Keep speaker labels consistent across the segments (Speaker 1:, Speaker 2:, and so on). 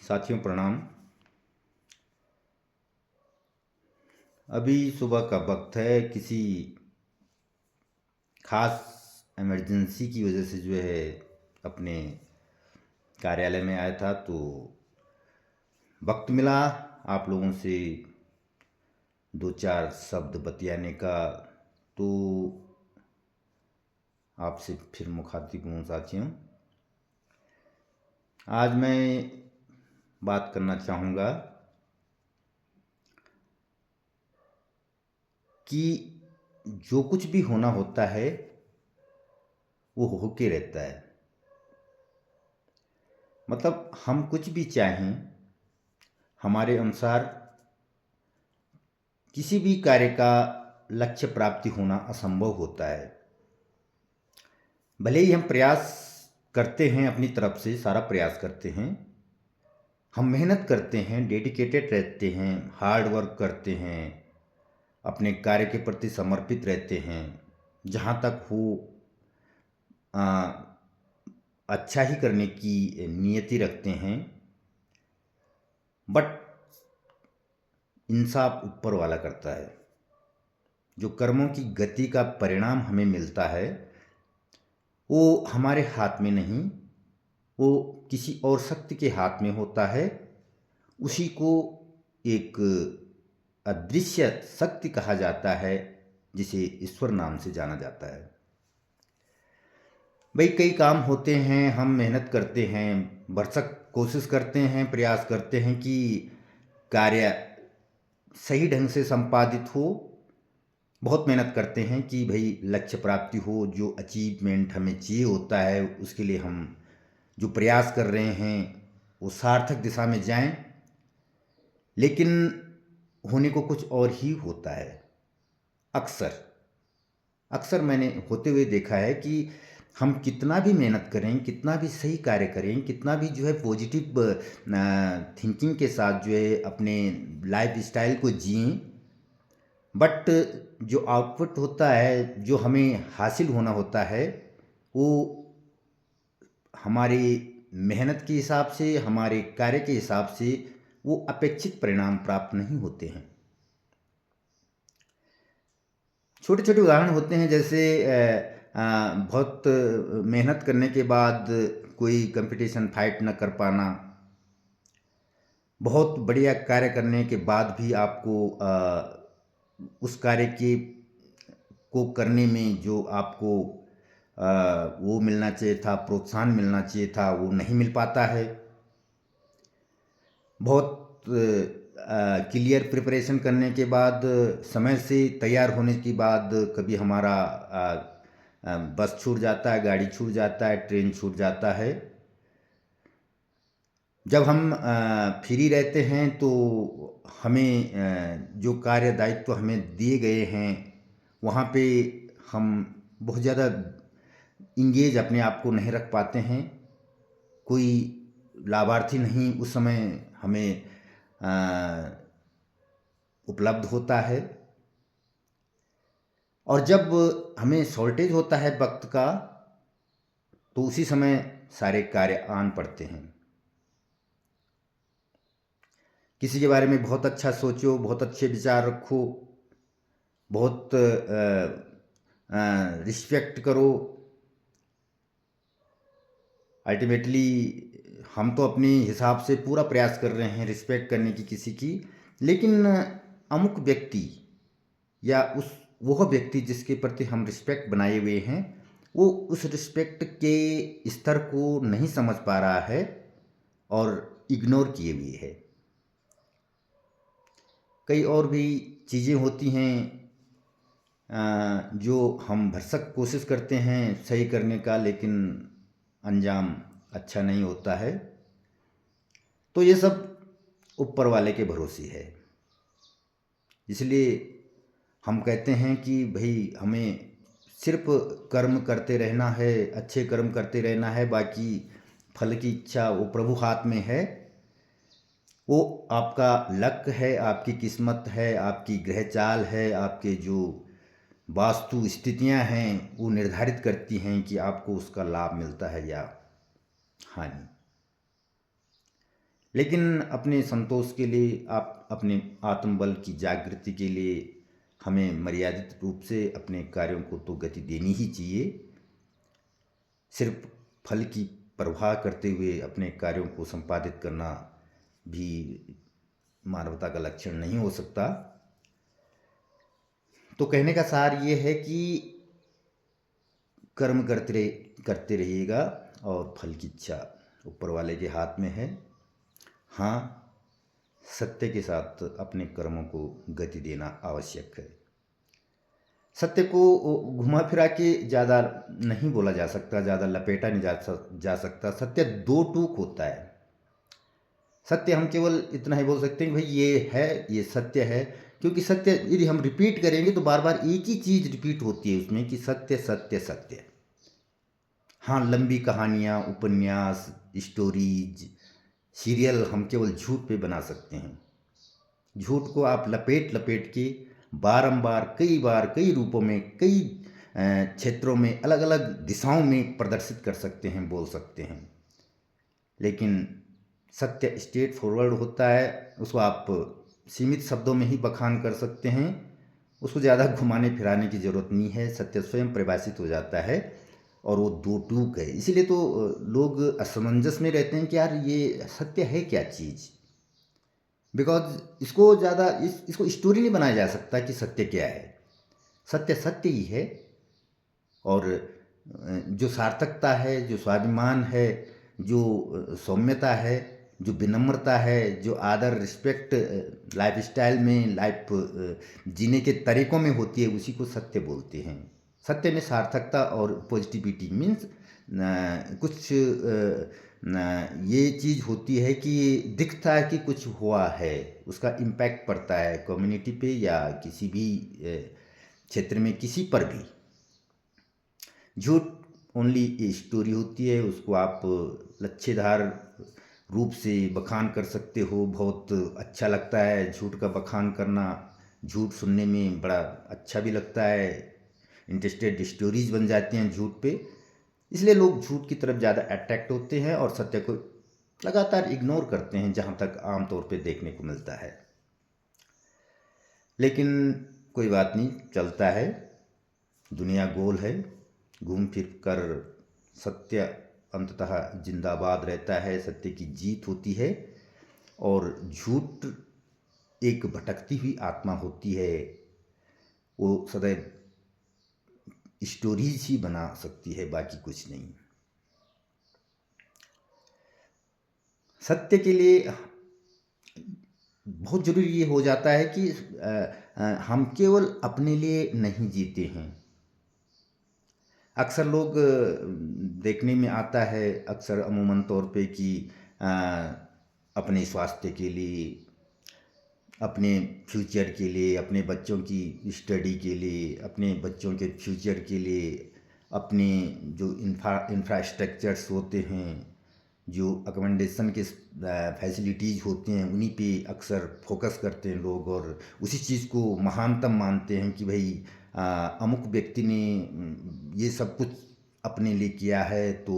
Speaker 1: साथियों प्रणाम। अभी सुबह का वक्त है। किसी खास इमरजेंसी की वजह से जो है अपने कार्यालय में आया था, तो वक्त मिला आप लोगों से दो चार शब्द बतियाने का। तो आपसे फिर मुखातिब हूँ साथियों। आज मैं बात करना चाहूँगा कि जो कुछ भी होना होता है वो होके रहता है। मतलब हम कुछ भी चाहें, हमारे अनुसार किसी भी कार्य का लक्ष्य प्राप्ति होना असंभव होता है। भले ही हम प्रयास करते हैं, अपनी तरफ से सारा प्रयास करते हैं, हम मेहनत करते हैं, डेडिकेटेड रहते हैं, हार्ड वर्क करते हैं, अपने कार्य के प्रति समर्पित रहते हैं, जहाँ तक हो आ, अच्छा ही करने की नियति रखते हैं। बट इंसाफ ऊपर वाला करता है। जो कर्मों की गति का परिणाम हमें मिलता है वो हमारे हाथ में नहीं, वो किसी और शक्ति के हाथ में होता है। उसी को एक अदृश्य शक्ति कहा जाता है, जिसे ईश्वर नाम से जाना जाता है। भाई कई काम होते हैं, हम मेहनत करते हैं, भरसक कोशिश करते हैं, प्रयास करते हैं कि कार्य सही ढंग से संपादित हो। बहुत मेहनत करते हैं कि भाई लक्ष्य प्राप्ति हो, जो अचीवमेंट हमें चाहिए होता है उसके लिए हम जो प्रयास कर रहे हैं वो सार्थक दिशा में जाएं। लेकिन होने को कुछ और ही होता है। अक्सर अक्सर मैंने होते हुए देखा है कि हम कितना भी मेहनत करें, कितना भी सही कार्य करें, कितना भी जो है पॉजिटिव थिंकिंग के साथ जो है अपने लाइफ स्टाइल को जिएं, बट जो आउटपुट होता है, जो हमें हासिल होना होता है, वो हमारी मेहनत के हिसाब से, हमारे कार्य के हिसाब से वो अपेक्षित परिणाम प्राप्त नहीं होते हैं। छोटे छोटे उदाहरण होते हैं, जैसे बहुत मेहनत करने के बाद कोई कंपटीशन फाइट न कर पाना, बहुत बढ़िया कार्य करने के बाद भी आपको उस कार्य के को करने में जो आपको वो मिलना चाहिए था, प्रोत्साहन मिलना चाहिए था, वो नहीं मिल पाता है। बहुत क्लियर प्रिपरेशन करने के बाद, समय से तैयार होने के बाद कभी हमारा बस छूट जाता है, गाड़ी छूट जाता है, ट्रेन छूट जाता है। जब हम फ्री रहते हैं तो हमें जो कार्य दायित्व हमें दिए गए हैं वहाँ पे हम बहुत ज़्यादा इंगेज अपने आप को नहीं रख पाते हैं। कोई लाभार्थी नहीं उस समय हमें उपलब्ध होता है। और जब हमें शॉर्टेज होता है वक्त का, तो उसी समय सारे कार्य आन पड़ते हैं। किसी के बारे में बहुत अच्छा सोचो, बहुत अच्छे विचार रखो, बहुत रिस्पेक्ट करो। अल्टीमेटली हम तो अपनी हिसाब से पूरा प्रयास कर रहे हैं रिस्पेक्ट करने की किसी की, लेकिन अमुक व्यक्ति या उस वह व्यक्ति जिसके प्रति हम रिस्पेक्ट बनाए हुए हैं, वो उस रिस्पेक्ट के स्तर को नहीं समझ पा रहा है और इग्नोर किए हुए है। कई और भी चीज़ें होती हैं जो हम भरसक कोशिश करते हैं सही करने का, लेकिन अंजाम अच्छा नहीं होता है। तो ये सब ऊपर वाले के भरोसे है। इसलिए हम कहते हैं कि भाई हमें सिर्फ कर्म करते रहना है, अच्छे कर्म करते रहना है, बाकी फल की इच्छा वो प्रभु हाथ में है। वो आपका लक है, आपकी किस्मत है, आपकी ग्रह चाल है, आपके जो वास्तु स्थितियां हैं वो निर्धारित करती हैं कि आपको उसका लाभ मिलता है या हानि। लेकिन अपने संतोष के लिए, आप अपने आत्मबल की जागृति के लिए हमें मर्यादित रूप से अपने कार्यों को तो गति देनी ही चाहिए। सिर्फ फल की परवाह करते हुए अपने कार्यों को संपादित करना भी मानवता का लक्षण नहीं हो सकता। तो कहने का सार ये है कि कर्म करते रहिएगा और फल की इच्छा ऊपर वाले के हाथ में है। हाँ, सत्य के साथ अपने कर्मों को गति देना आवश्यक है। सत्य को घुमा फिरा के ज़्यादा नहीं बोला जा सकता, ज़्यादा लपेटा नहीं जा सकता। सत्य दो टूक होता है। सत्य हम केवल इतना ही बोल सकते हैं कि भाई ये है, ये सत्य है, क्योंकि सत्य यदि हम रिपीट करेंगे तो बार बार एक ही चीज़ रिपीट होती है उसमें कि सत्य सत्य सत्य। हाँ, लंबी कहानियाँ, उपन्यास, स्टोरीज, सीरियल हम केवल झूठ पे बना सकते हैं। झूठ को आप लपेट लपेट के बारंबार, कई बार, कई रूपों में, कई क्षेत्रों में, अलग अलग दिशाओं में प्रदर्शित कर सकते हैं, बोल सकते हैं। लेकिन सत्य स्ट्रेट फॉरवर्ड होता है, उसको आप सीमित शब्दों में ही बखान कर सकते हैं, उसको ज़्यादा घुमाने फिराने की ज़रूरत नहीं है। सत्य स्वयं परिभाषित हो जाता है और वो दो टूक है। इसीलिए तो लोग असमंजस में रहते हैं कि यार ये सत्य है क्या चीज़। बिकॉज इसको ज़्यादा इसको स्टोरी नहीं बनाया जा सकता कि सत्य क्या है। सत्य सत्य ही है। और जो सार्थकता है, जो स्वाभिमान है, जो सौम्यता है, जो विनम्रता है, जो आदर, रिस्पेक्ट लाइफ स्टाइल में, लाइफ जीने के तरीकों में होती है, उसी को सत्य बोलते हैं। सत्य में सार्थकता और पॉजिटिविटी मीन्स कुछ ये चीज़ होती है कि दिखता है कि कुछ हुआ है, उसका इम्पैक्ट पड़ता है कम्युनिटी पे या किसी भी क्षेत्र में, किसी पर भी। झूठ ओनली ए स्टोरी होती है, उसको आप लच्छेदार रूप से बखान कर सकते हो। बहुत अच्छा लगता है झूठ का बखान करना, झूठ सुनने में बड़ा अच्छा भी लगता है, इंटरेस्टेड स्टोरीज बन जाती हैं झूठ पे। इसलिए लोग झूठ की तरफ ज़्यादा अट्रैक्ट होते हैं और सत्य को लगातार इग्नोर करते हैं, जहाँ तक आम तौर पे देखने को मिलता है। लेकिन कोई बात नहीं, चलता है, दुनिया गोल है, घूम फिर कर सत्य अंततः जिंदाबाद रहता है, सत्य की जीत होती है। और झूठ एक भटकती हुई आत्मा होती है, वो सदैव स्टोरीज ही बना सकती है, बाकी कुछ नहीं। सत्य के लिए बहुत ज़रूरी ये हो जाता है कि हम केवल अपने लिए नहीं जीते हैं। अक्सर लोग देखने में आता है, अक्सर अमूमन तौर पे कि अपने स्वास्थ्य के लिए, अपने फ्यूचर के लिए, अपने बच्चों की स्टडी के लिए, अपने बच्चों के फ्यूचर के लिए, अपने जो इंफ्रास्ट्रक्चर्स होते हैं, जो अकोमोडेशन के फैसिलिटीज़ होते हैं, उन्हीं पे अक्सर फोकस करते हैं लोग और उसी चीज़ को महानतम मानते हैं कि भाई अमुक व्यक्ति ने ये सब कुछ अपने लिए किया है तो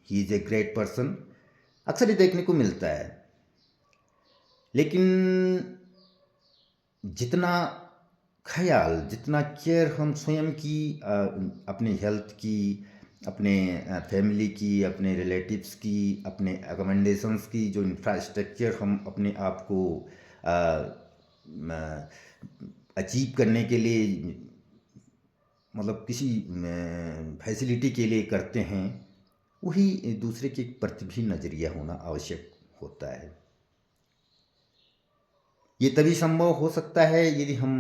Speaker 1: he is a great person. अक्सर ये देखने को मिलता है। लेकिन जितना ख्याल, जितना केयर हम स्वयं की, अपने हेल्थ की, अपने फैमिली की, अपने रिलेटिव्स की, अपने अकोमोडेशंस की, जो इंफ्रास्ट्रक्चर हम अपने आप को अचीव करने के लिए, मतलब किसी फैसिलिटी के लिए करते हैं, वही दूसरे के प्रति भी नज़रिया होना आवश्यक होता है। ये तभी संभव हो सकता है यदि हम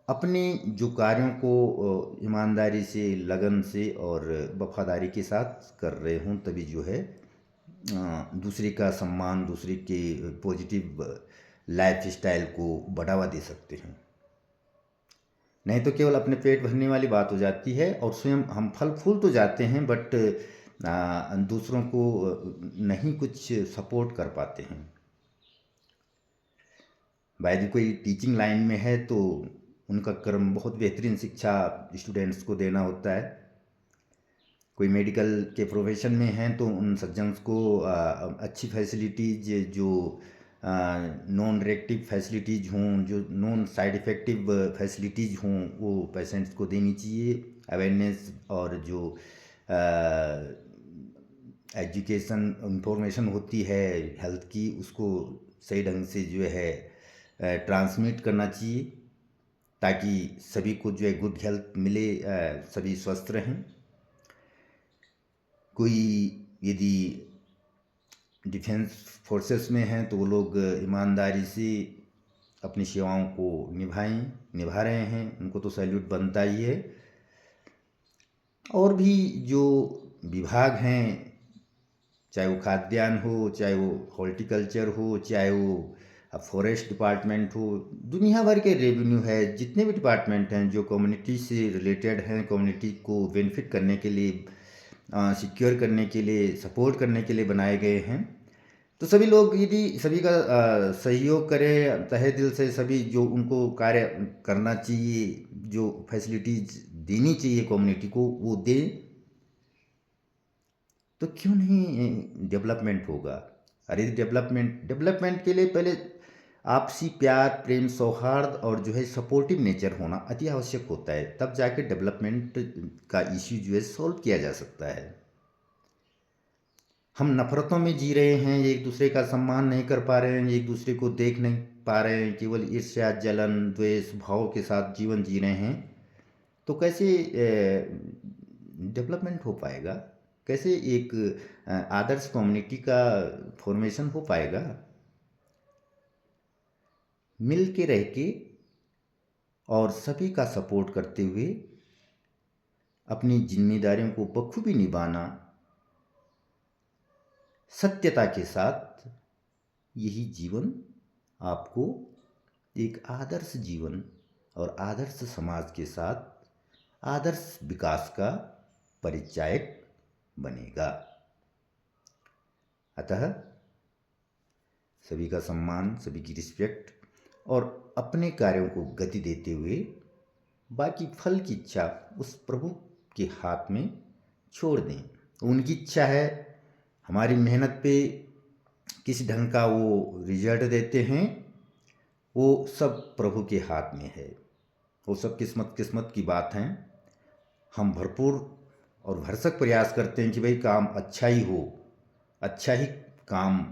Speaker 1: अपने जो कार्यों को ईमानदारी से, लगन से और वफादारी के साथ कर रहे हों, तभी जो है दूसरे का सम्मान, दूसरे के पॉजिटिव लाइफ स्टाइल को बढ़ावा दे सकते हैं। नहीं तो केवल अपने पेट भरने वाली बात हो जाती है और स्वयं हम फल फूल तो जाते हैं, बट दूसरों को नहीं कुछ सपोर्ट कर पाते हैं। भाई कोई टीचिंग लाइन में है तो उनका कर्म बहुत बेहतरीन शिक्षा स्टूडेंट्स को देना होता है। कोई मेडिकल के प्रोफेशन में हैं तो उन सज्जन्स को अच्छी फैसिलिटीज जो नॉन रिएक्टिव फैसिलिटीज़ हों, जो नॉन साइड इफ़ेक्टिव फैसिलिटीज़ हों, वो पेशेंट्स को देनी चाहिए। अवेयरनेस और जो एजुकेशन इंफॉर्मेशन होती है हेल्थ की, उसको सही ढंग से जो है ट्रांसमिट करना चाहिए, ताकि सभी को जो है गुड हेल्थ मिले, सभी स्वस्थ रहें। कोई यदि डिफेंस फोर्सेस में हैं तो वो लोग ईमानदारी से अपनी सेवाओं को निभा रहे हैं, उनको तो सैल्यूट बनता ही है। और भी जो विभाग हैं, चाहे वो खाद्यान्न हो, चाहे वो हॉर्टिकल्चर हो, चाहे वो फॉरेस्ट डिपार्टमेंट हो, दुनिया भर के रेवेन्यू है, जितने भी डिपार्टमेंट हैं जो कम्युनिटी से रिलेटेड हैं, कम्युनिटी को बेनिफिट करने के लिए, सिक्योर करने के लिए, सपोर्ट करने के लिए बनाए गए हैं। तो सभी लोग यदि सभी का सहयोग करें तहे दिल से, सभी जो उनको कार्य करना चाहिए, जो फैसिलिटीज देनी चाहिए कम्युनिटी को, वो दें, तो क्यों नहीं डेवलपमेंट होगा। अरे डेवलपमेंट के लिए पहले आपसी प्यार, प्रेम, सौहार्द और जो है सपोर्टिव नेचर होना अति आवश्यक होता है, तब जाके डेवलपमेंट का इश्यू जो है सॉल्व किया जा सकता है। हम नफरतों में जी रहे हैं, एक दूसरे का सम्मान नहीं कर पा रहे हैं, एक दूसरे को देख नहीं पा रहे हैं, केवल ईर्ष्या, जलन, द्वेष भाव के साथ जीवन जी रहे हैं, तो कैसे डेवलपमेंट हो पाएगा? कैसे एक आदर्श कम्युनिटी का फॉर्मेशन हो पाएगा? मिल के रह के और सभी का सपोर्ट करते हुए अपनी जिम्मेदारियों को बखूबी निभाना, सत्यता के साथ, यही जीवन आपको एक आदर्श जीवन और आदर्श समाज के साथ आदर्श विकास का परिचायक बनेगा। अतः सभी का सम्मान, सभी की रिस्पेक्ट और अपने कार्यों को गति देते हुए बाकी फल की इच्छा उस प्रभु के हाथ में छोड़ दें। उनकी इच्छा है, हमारी मेहनत पे किस ढंग का वो रिजल्ट देते हैं, वो सब प्रभु के हाथ में है। वो सब किस्मत की बात है। हम भरपूर और भरसक प्रयास करते हैं कि भाई काम अच्छा ही हो, अच्छा ही काम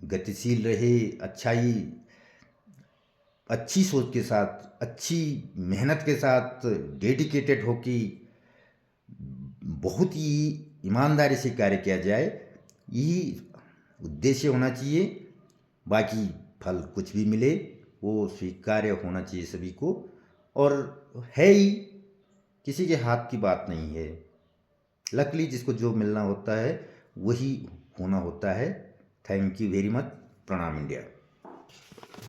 Speaker 1: गतिशील रहे, अच्छी सोच के साथ, अच्छी मेहनत के साथ, डेडिकेटेड हो कि बहुत ही ईमानदारी से कार्य किया जाए, यही उद्देश्य होना चाहिए। बाकी फल कुछ भी मिले वो स्वीकार्य होना चाहिए सभी को, और है ही, किसी के हाथ की बात नहीं है। लकली जिसको जो मिलना होता है वही होना होता है। Thank you very much. प्रणाम इंडिया।